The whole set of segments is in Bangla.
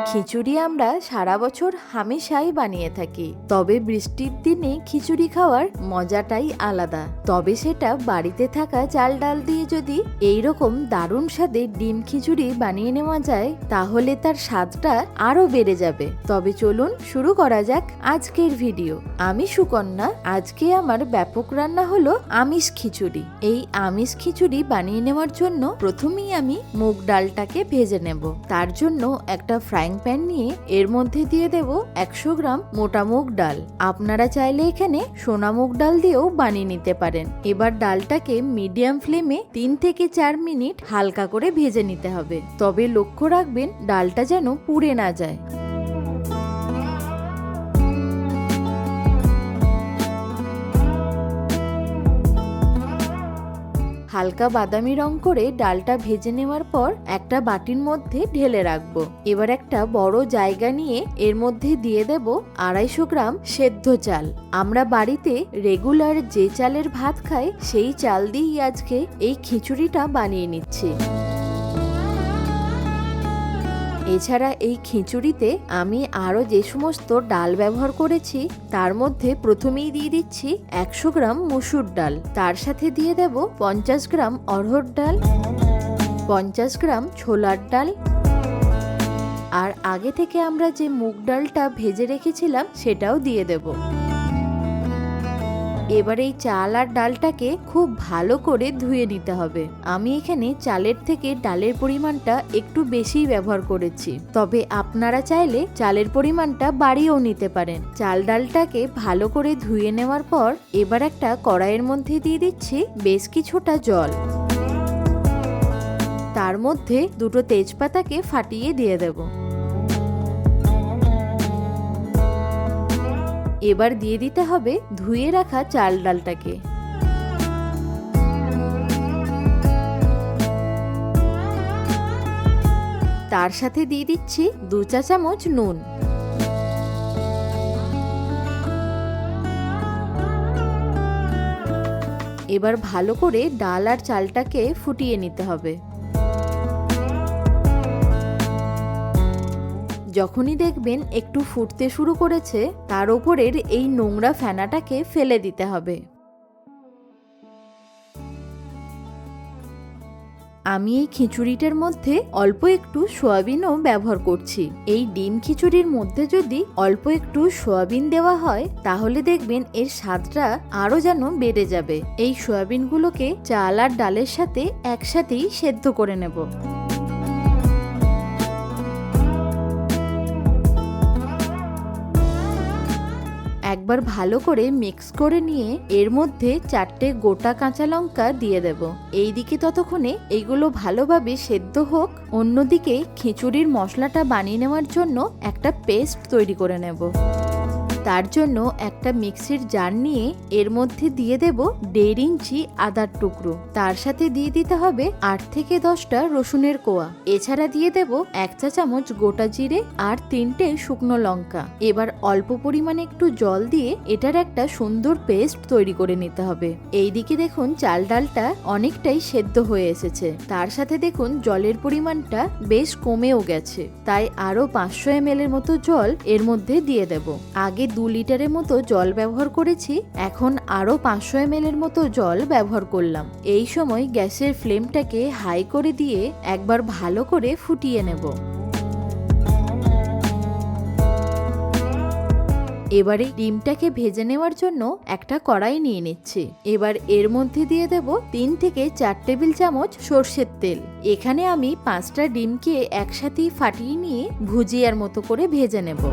খিচুড়ি আমরা সারা বছর হামেশাই বানিয়ে থাকি, তবে বৃষ্টির দিনে খিচুড়ি খাওয়ার মজাটাই আলাদা। তবে সেটা বাড়িতে থাকা চাল ডাল দিয়ে যদি এইরকম দারুণ স্বাদে ডিম খিচুড়ি বানিয়ে নেওয়া যায়, তাহলে তার স্বাদটা আরো বেড়ে যাবে। তবে চলুন শুরু করা যাক আজকের ভিডিও। আমি সুকন্যা। আজকে আমার ব্যাপক রান্না হলো আমিষ খিচুড়ি। এই আমিষ খিচুড়ি বানিয়ে নেওয়ার জন্য প্রথমেই আমি মুগ ডালটাকে ভেজে নেব। তার জন্য একটা ফ্রাইং প্যান নিয়ে এর মধ্যে দিয়ে দেব 100 গ্রাম মোটা মুগ ডাল। আপনারা চাইলে এখানে সোনা মুগ ডাল দিয়েও বানিয়ে নিতে পারেন। এবার ডালটাকে মিডিয়াম ফ্লেমে 3 থেকে 4 মিনিট হালকা করে ভেজে নিতে হবে। তবে লক্ষ্য রাখবেন ডালটা যেন পুড়ে না যায়। হালকা বাদামি রং করে ডালটা ভেজে নেওয়ার পর একটা বাটির মধ্যে ঢেলে রাখবো। এবার একটা বড় জায়গা নিয়ে এর মধ্যে দিয়ে দেব 250 গ্রাম সেদ্ধ চাল। আমরা বাড়িতে রেগুলার যে চালের ভাত খাই সেই চাল দিয়েই আজকে এই খিচুড়িটা বানিয়ে নিচ্ছি। এছাড়া এই খিচুড়িতে আমি আরও যে সমস্ত ডাল ব্যবহার করেছি তার মধ্যে প্রথমেই দিয়ে দিচ্ছি 100 গ্রাম মসুর ডাল। তার সাথে দিয়ে দেব 50 গ্রাম অড়হর ডাল, 50 গ্রাম ছোলার ডাল, আর আগে থেকে আমরা যে মুগ ডালটা ভেজে রেখেছিলাম সেটাও দিয়ে দেব। এবার এই চাল আর ডালটাকে খুব ভালো করে ধুয়ে নিতে হবে। আমি এখানে চালের থেকে ডালের পরিমাণটা একটু বেশি ব্যবহার করেছি, তবে আপনারা চাইলে চালের পরিমাণটা বাড়িয়েও নিতে পারেন। চাল ডালটাকে ভালো করে ধুয়ে নেওয়ার পর এবার একটা কড়াইয়ের মধ্যে দিয়ে দিচ্ছি বেশ কিছুটা জল। তার মধ্যে দুটো তেজপাতাকে ফাটিয়ে দিয়ে দেব। এবার দিয়ে দিতে হবে ধুয়ে রাখা চাল ডালটাকে। তার সাথে দিয়ে দিচ্ছি 2 চা চামচ নুন। এবার ভালো করে ডাল আর চালটাকে ফুটিয়ে নিতে হবে। যখনই দেখবেন একটু ফুটতে শুরু করেছে, তার উপরের এই নোংরা ফেনাটাকে ফেলে দিতে হবে। আমি এই খিচুড়িটার মধ্যে অল্প একটু সয়াবিনও ব্যবহার করছি। এই ডিম খিচুড়ির মধ্যে যদি অল্প একটু সয়াবিন দেওয়া হয় তাহলে দেখবেন এর স্বাদটা আরো যেন বেড়ে যাবে। এই সয়াবিনগুলোকে চাল আর ডালের সাথে একসাথেই সেদ্ধ করে নেব। একবার ভালো করে মিক্স করে নিয়ে এর মধ্যে 4টে গোটা কাঁচা লঙ্কা দিয়ে দেব। এইদিকে ততক্ষণে এইগুলো ভালোভাবে সেদ্ধ হোক, অন্যদিকে খিচুড়ির মশলাটা বানিয়ে নেওয়ার জন্য একটা পেস্ট তৈরি করে নেব। তার জন্য একটা মিক্সির জার নিয়ে এর মধ্যে দিয়ে দেব 1.5 ইঞ্চি আদার টুকরো। তার সাথে দিয়ে দিতে হবে 8 থেকে 10টা রসুনের কোয়া। এছাড়া দিয়ে দেব 1 চা চামচ গোটা জিরে আর 3টে শুকনো লঙ্কা। এবার অল্প পরিমাণে একটু জল দিয়ে এটার একটা সুন্দর পেস্ট তৈরি করে নিতে হবে। এইদিকে দেখুন চাল ডালটা অনেকটাই সেদ্ধ হয়ে এসেছে। তার সাথে দেখুন জলের পরিমাণটা বেশ কমেও গেছে, তাই আরো 500 ml এর মতো জল এর মধ্যে দিয়ে দেব। আগে 2 লিটারের মতো জল ব্যবহার করেছি, এখন আরো 500 ml এর মতো জল ব্যবহার করলাম। এই সময় গ্যাসের ফ্লেমটাকে হাই করে দিয়ে একবার ভালো করে ফুটিয়ে নেব। এবারে ডিমটাকে ভেজে নেওয়ার জন্য একটা কড়াই নিয়ে নিচ্ছি। এবার এর মধ্যে দিয়ে দেব 3 থেকে 4 টেবিল চামচ সর্ষের তেল। এখানে আমি 5টা ডিমকে একসাথেই ফাটিয়ে নিয়ে ভুজিয়ার মতো করে ভেজে নেব।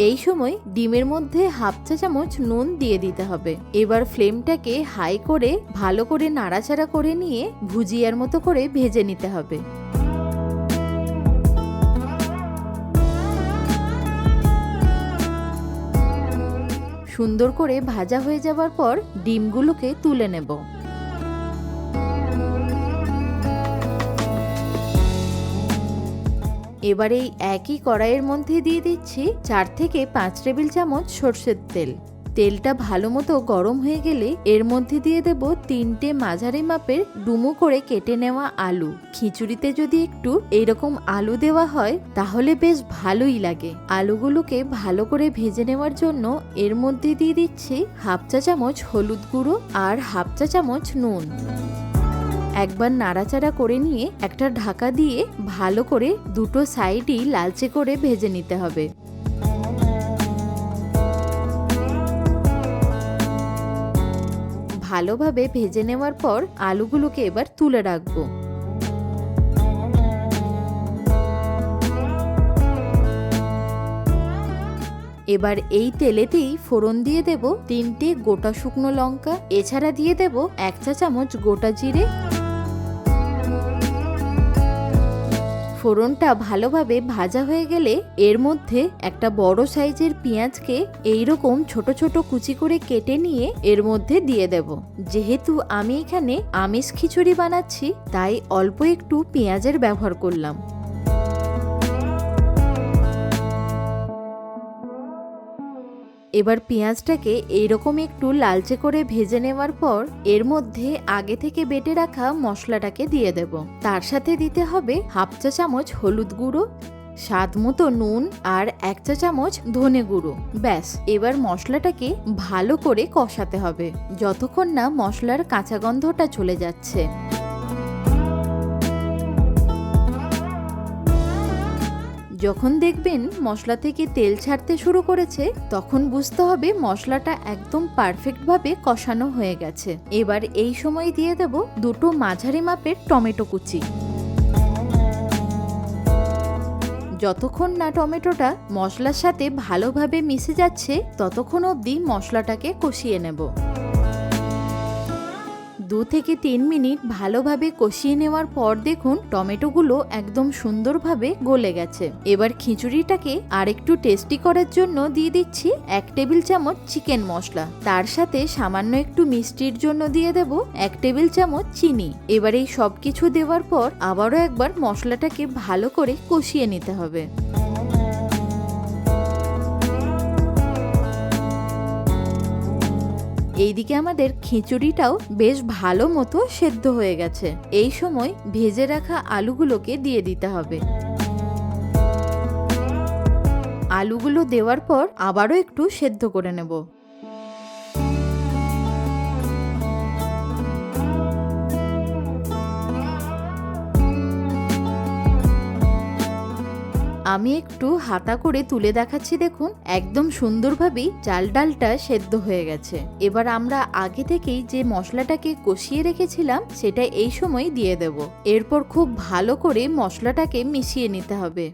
এই সময় ডিমের মধ্যে 1/2 চা চামচ নুন দিয়ে দিতে হবে। এবার ফ্লেমটাকে হাই করে ভালো করে নাড়াচাড়া করে নিয়ে ভুজিয়ার মতো করে ভেজে নিতে হবে। সুন্দর করে ভাজা হয়ে যাওয়ার পর ডিমগুলোকে তুলে নেব। এবার এই একই কড়াইয়ের মধ্যে দিয়ে দিচ্ছি 4 থেকে 5 টেবিল চামচ সর্ষের তেল। তেলটা ভালো মতো গরম হয়ে গেলে এর মধ্যে দিয়ে দেব 3টে মাঝারি মাপের ডুমো করে কেটে নেওয়া আলু। খিচুড়িতে যদি একটু এইরকম আলু দেওয়া হয় তাহলে বেশ ভালোই লাগে। আলুগুলোকে ভালো করে ভেজে নেওয়ার জন্য এর মধ্যে দিয়ে দিচ্ছি হাফ চা চামচ হলুদ গুঁড়ো আর হাফ চা চামচ নুন। একবার নাড়াচাড়া করে নিয়ে একটা ঢাকা দিয়ে ভালো করে দুটো সাইডই লালচে করে ভেজে নিতে হবে। ভালোভাবে ভেজে নেওয়ার পর আলুগুলোকে এবার তুলে রাখবো। এবার এই তেলেতেই ফোড়ন দিয়ে দেব 3টে গোটা শুকনো লঙ্কা, এছাড়া দিয়ে দেব 1 চা চামচ গোটা জিরে। ফোড়নটা ভালোভাবে ভাজা হয়ে গেলে এর মধ্যে একটা বড় সাইজের পেঁয়াজকে এইরকম ছোট ছোট কুচি করে কেটে নিয়ে এর মধ্যে দিয়ে দেব। যেহেতু আমি এখানে আমিষ খিচুড়ি বানাচ্ছি তাই অল্প একটু পেঁয়াজের ব্যবহার করলাম। এবার পেঁয়াজটাকে এইরকম একটু লালচে করে ভেজে নেওয়ার পর এর মধ্যে আগে থেকে বেটে রাখা মশলাটাকে দিয়ে দেব। তার সাথে দিতে হবে হাফ চা চামচ হলুদ গুঁড়ো, স্বাদ মতো নুন আর 1 চা চামচ ধনে গুঁড়ো। ব্যাস, এবার মশলাটাকে ভালো করে কষাতে হবে যতক্ষণ না মশলার কাঁচা গন্ধটা চলে যাচ্ছে। যখন দেখবেন মশলা থেকে তেল ছাড়তে শুরু করেছে তখন বুঝতে হবে মশলাটা একদম পারফেক্টভাবে কষানো হয়ে গেছে। এবার এই সময় দিয়ে দেব 2টো মাঝারি মাপের টমেটো কুচি। যতক্ষণ না টমেটোটা মশলার সাথে ভালোভাবে মিশে যাচ্ছে ততক্ষণ অবধি মশলাটাকে কষিয়ে নেব। 2 থেকে 3 মিনিট ভালোভাবে কষিয়ে নেওয়ার পর দেখুন টমেটোগুলো একদম সুন্দরভাবে গলে গেছে। এবার খিচুড়িটাকে আরেকটু টেস্টি করার জন্য দিয়ে দিচ্ছি 1 টেবিল চামচ চিকেন মশলা। তার সাথে সামান্য একটু মিষ্টির জন্য দিয়ে দেব 1 টেবিল চামচ চিনি। এবার এই সব কিছু দেওয়ার পর আবারও একবার মশলাটাকে ভালো করে কষিয়ে নিতে হবে। এইদিকে আমাদের খিচুড়িটাও বেশ ভালো মতো সেদ্ধ হয়ে গেছে। এই সময় ভেজে রাখা আলুগুলোকে দিয়ে দিতে হবে। আলুগুলো দেওয়ার পর আবারও একটু সেদ্ধ করে নেব। আমি একটু হাতা করে তুলে দেখাচ্ছি, দেখুন একদম সুন্দরভাবেই চাল ডালটা সেদ্ধ হয়ে গেছে। এবার আমরা আগে থেকেই যে মশলাটাকে কষিয়ে রেখেছিলাম সেটা এই সময় দিয়ে দেব। এরপর খুব ভালো করে মশলাটাকে মিশিয়ে নিতে হবে।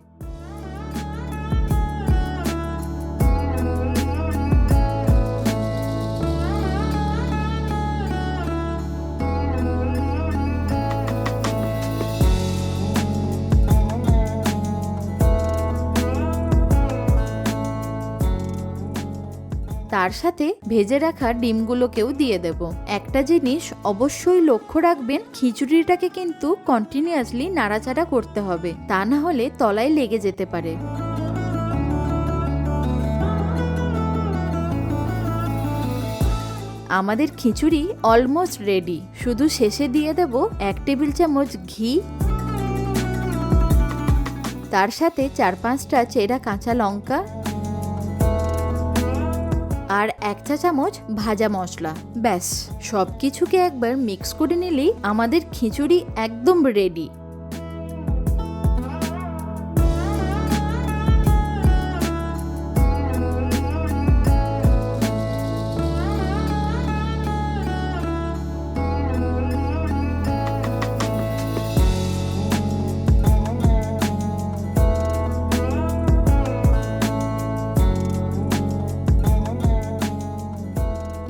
তার সাথে ভেজে রাখা ডিমগুলোকেও দিয়ে দেব। একটা জিনিস অবশ্যই লক্ষ্য রাখবেন, খিচুড়িটাকে কিন্তু কন্টিনিউয়াসলি নাড়াচাড়া করতে হবে, তা না হলে তলায় লেগে যেতে পারে। আমাদের খিচুড়ি অলমোস্ট রেডি। শুধু শেষে দিয়ে দেব 1 টেবিল চামচ ঘি, তার সাথে 4-5টা চেরা কাঁচা লঙ্কা আর 1 চা চামচ ভাজা মশলা। ব্যাস, সবকিছুকে একবার মিক্স করে নিলেই আমাদের খিচুড়ি একদম রেডি।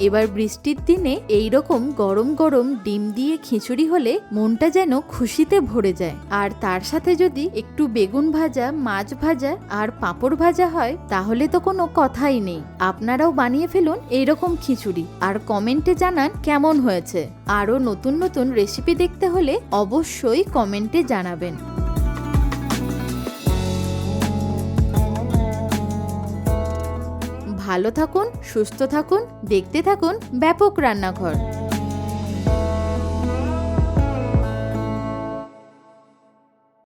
এবার বৃষ্টির দিনে এইরকম গরম গরম ডিম দিয়ে খিচুড়ি হলে মনটা যেন খুশিতে ভরে যায়। আর তার সাথে যদি একটু বেগুন ভাজা, মাছ ভাজা আর পাঁপড় ভাজা হয় তাহলে তো কোনো কথাই নেই। আপনারাও বানিয়ে ফেলুন এইরকম খিচুড়ি আর কমেন্টে জানান কেমন হয়েছে। আরও নতুন নতুন রেসিপি দেখতে হলে অবশ্যই কমেন্টে জানাবেন। ভালো থাকুন, সুস্থ থাকুন, দেখতে থাকুন ব্যাপক রান্নাঘর।